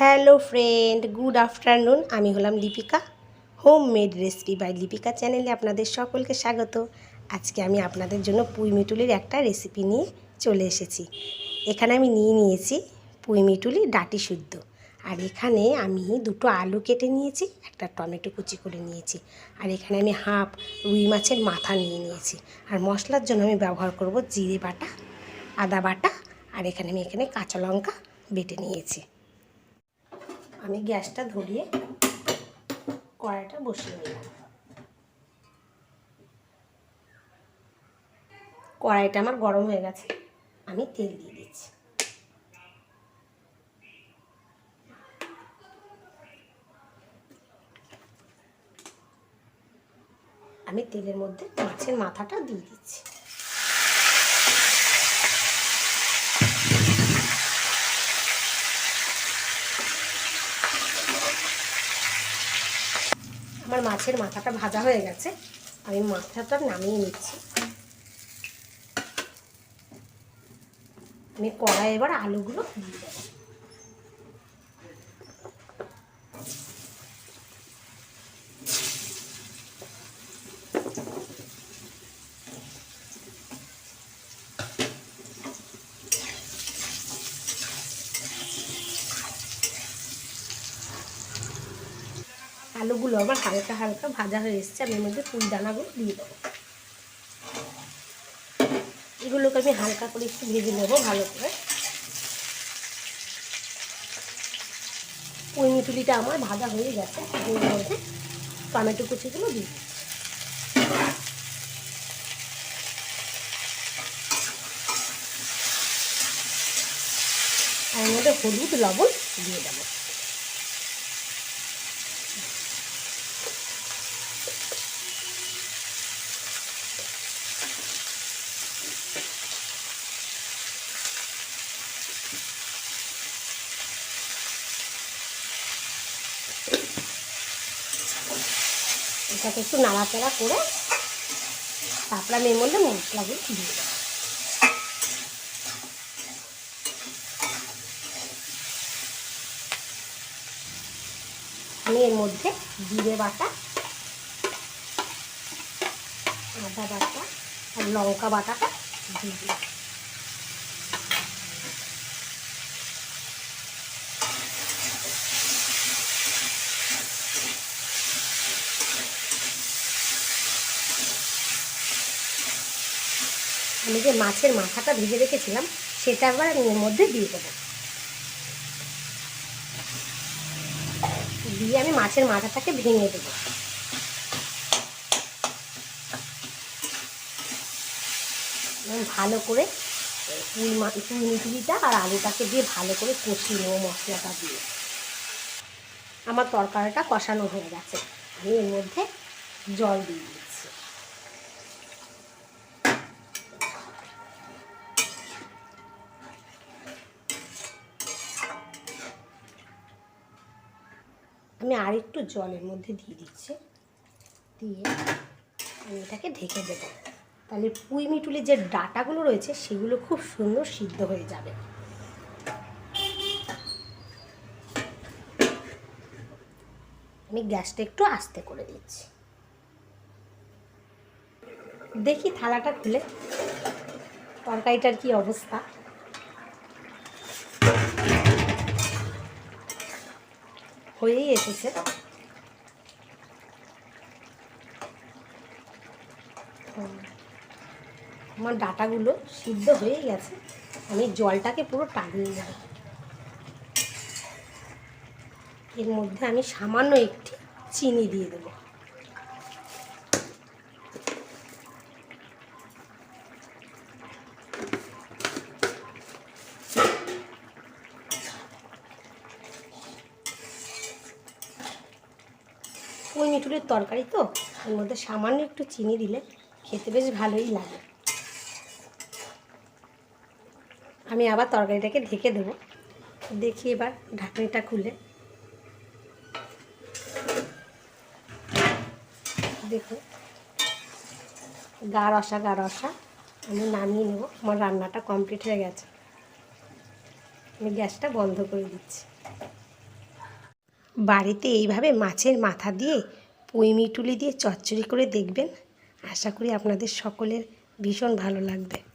Hello friend, good afternoon. আমি হলাম Lipika, home made recipe by Lipika চ্যানেলে আপনাদের সকলকে স্বাগত। আজকে আমি আপনাদের জন্য পুঁইমিটুলির একটা রেসিপি নিয়ে চলে এসেছি। এখানে আমি নিয়েছি পুঁইমিটুলি ডাঁটি শুদ্ধ, আর এখানে আমি দুটো আলু কেটে নিয়েছি, একটা টমেটো কুচি করে নিয়েছি, আর এখানে আমি হাফ রুই মাছের মাথা নিয়েছি। আর মশলার জন্য আমি ব্যবহার করব জিরে বাটা, আদা বাটা, আর এখানে কাঁচা লঙ্কা বেটে নিয়েছি। আমি গ্যাসটা ধরিয়ে কড়াইটা বসিয়ে নিলাম। কড়াইটা আমার গরম হয়ে গেছে, আমি তেল দিয়ে দিচ্ছি। আমি তেলের মধ্যে মাছের মাথাটা দিয়ে দিচ্ছি। আমার মাছের মাথাটা ভাজা হয়ে গেছে, আমি মাথাটা নামিয়ে নিচ্ছি। আমি কড়াই এবার আলুগুলো দিয়ে দেব। আলুগুলো আমার হালকা হালকা ভাজা হয়ে এসছে, আমি এর মধ্যে পুঁই দানাগুলো দিয়ে দেবো। এগুলোকে আমি হালকা করে একটু ভেজে নেবো ভালো করে। পুঁইমিটুলিটা আমার ভাজা হয়ে গেছে, এর মধ্যে টমেটো কুচিগুলো দিয়ে দিচ্ছি। আর এর মধ্যে হলুদ লবণ দিয়ে দেবো। এটাকে একটু নাড়াচাড়া করে তারপরে আমি এর মধ্যে মশলাগুলো দিয়ে দেবো। আমি এর মধ্যে জিরে বাটা, আদা বাটা আর লঙ্কা বাটাটা দিয়ে দিই। আমি যে মাছের মাথাটা ভেজে রেখেছিলাম সেটা আবার আমি এর মধ্যে দিয়ে দেবো। দিয়ে আমি মাছের মাথাটাকে ভেঙে দেবো। ভালো করে পুঁইমিটুলিটা আর আলুটাকে দিয়ে ভালো করে কষিয়ে নেবো মশলাটা দিয়ে। আমার তরকারিটা কষানো হয়ে গেছে, আমি এর মধ্যে জল দিয়ে দিচ্ছি। আমি আরেকটু জলের মধ্যে দিয়ে দিচ্ছি, দিয়ে আমি এটাকে ঢেকে দেবো। তাহলে পুঁইমিটুলির যে ডাঁটাগুলো রয়েছে সেগুলো খুব সুন্দর সিদ্ধ হয়ে যাবে। আমি গ্যাসটা একটু আস্তে করে দিচ্ছি। দেখি থালাটা খুলে তরকারিটার কি অবস্থা। হয়েই এসেছে। আমার ডাঁটাগুলো সিদ্ধ হয়ে গেছে, আমি জলটাকে পুরো টানিয়ে নেব। এর মধ্যে আমি সামান্য একটি চিনি দিয়ে দেব। পুঁইমিটুলির তরকারি তো, এর মধ্যে সামান্য একটু চিনি দিলে খেতে বেশ ভালোই লাগে। আমি আবার তরকারিটাকে ঢেকে দেবো। দেখি এবার ঢাকনিটা খুলে দেখো, গা রসা আমি নামিয়ে নেব। আমার রান্নাটা কমপ্লিট হয়ে গেছে, আমি গ্যাসটা বন্ধ করে দিচ্ছি। বাড়িতে এইভাবে মাছের মাথা দিয়ে পুঁইমিটুলি দিয়ে চচ্চড়ি করে দেখবেন। আশা করি আপনাদের সকলের ভীষণ ভালো লাগবে।